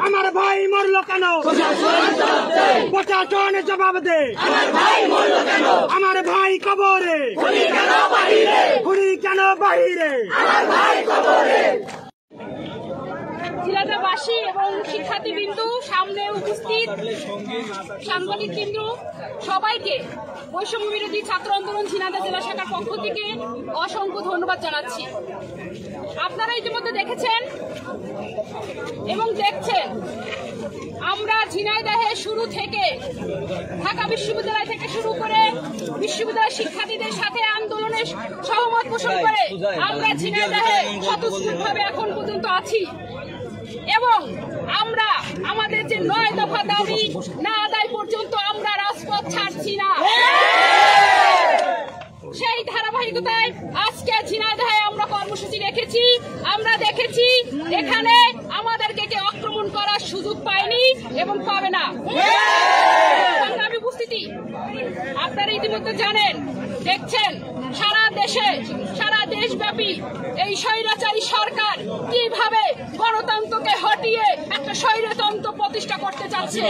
আমার ভাই মরলো কেন? প্রশাসন জবাব দে। আমার ভাই কবরে, খুনি কেন বাহিরে? জেলাবাসী এবং শিক্ষার্থীবৃন্দ, সামনে উপস্থিত সাংবাদিকবৃন্দ, সবাইকে বৈষম্য বিরোধী ছাত্র আন্দোলন ঝিনাইদহ জেলা শাখার পক্ষ থেকে অসংখ্য ধন্যবাদ জানাচ্ছি। আপনারা ইতিমধ্যে দেখেছেন এবং দেখছেন আমরা ঝিনাইদহে শুরু থেকে ঢাকা বিশ্ববিদ্যালয় থেকে শুরু করে বিশ্ববিদ্যালয়ের শিক্ষার্থীদের সাথে আন্দোলনের সহমত পোষণ করে আমরা ঝিনাইদহে স্বতঃস্ফূর্তভাবে এখন পর্যন্ত আছি এবং আমরা আমাদের যে ৯ দফা দাবি না আদায় পর্যন্ত আমরা রাজপথ ছাড়ছি না। সেই ধারাবাহিকতায় আজকে ঝিনাইদহে আমরা কর্মসূচি রেখেছি। আমরা দেখেছি এখানে আমাদেরকে কেউ আক্রমণ করার সুযোগ পায়নি এবং পাবে না। সংগ্রামী উপস্থিতি, আপনারা ইতিমধ্যে জানেন, দেখছেন সারা দেশব্যাপী এই স্বৈরাচারী সরকার কিভাবে গণতন্ত্রকে হটিয়ে একটা স্বৈরতন্ত্র প্রতিষ্ঠা করতে চাচ্ছে।